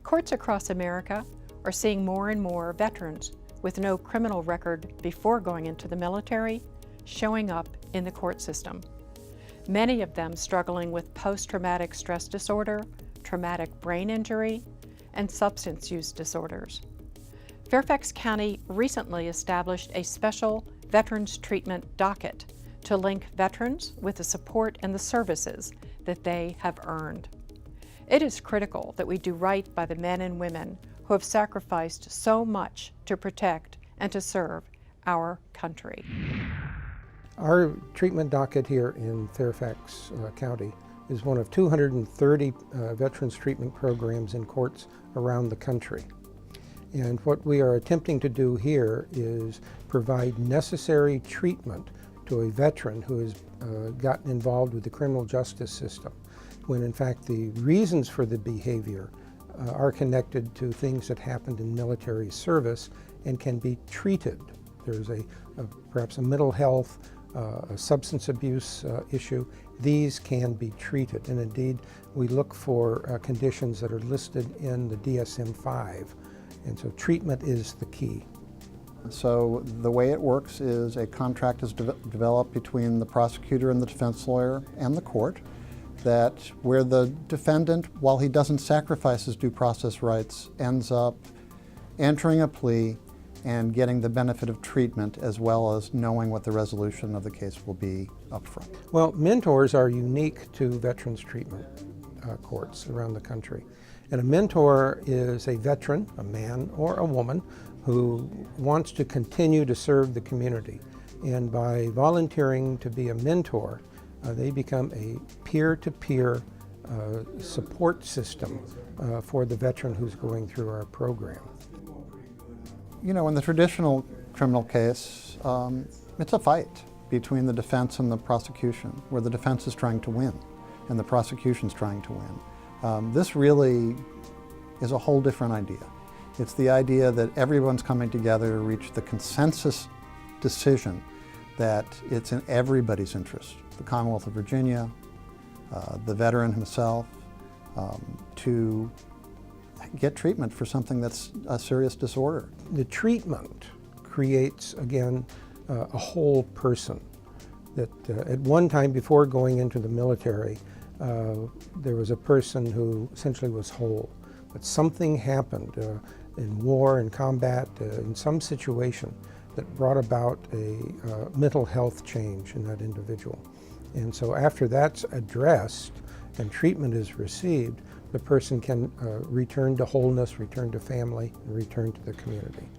Courts across America are seeing more and more veterans with no criminal record before going into the military showing up in the court system. Many of them struggling with post-traumatic stress disorder, traumatic brain injury, and substance use disorders. Fairfax County recently established a special Veterans Treatment Docket to link veterans with the support and the services that they have earned. It is critical that we do right by the men and women who have sacrificed so much to protect and to serve our country. Our treatment docket here in Fairfax County is one of 230 veterans treatment programs in courts around the country. And what we are attempting to do here is provide necessary treatment to a veteran who has gotten involved with the criminal justice system, when in fact the reasons for the behavior are connected to things that happened in military service and can be treated. There's perhaps a mental health, a substance abuse issue. These can be treated, and indeed we look for conditions that are listed in the DSM-5, and so treatment is the key. So the way it works is a contract is developed between the prosecutor and the defense lawyer and the court, that where the defendant, while he doesn't sacrifice his due process rights, ends up entering a plea and getting the benefit of treatment, as well as knowing what the resolution of the case will be up front. Well, mentors are unique to veterans treatment courts around the country. And a mentor is a veteran, a man or a woman, who wants to continue to serve the community. And by volunteering to be a mentor, they become a peer-to-peer support system for the veteran who's going through our program. You know, in the traditional criminal case, it's a fight between the defense and the prosecution, where the defense is trying to win and the prosecution's trying to win. This really is a whole different idea. It's the idea that everyone's coming together to reach the consensus decision that it's in everybody's interest, the Commonwealth of Virginia, the veteran himself, to get treatment for something that's a serious disorder. The treatment creates, again, a whole person. That at one time before going into the military, there was a person who essentially was whole. But something happened in war and combat, in some situation, that brought about a mental health change in that individual. And so after that's addressed and treatment is received, the person can return to wholeness, return to family, and return to the community.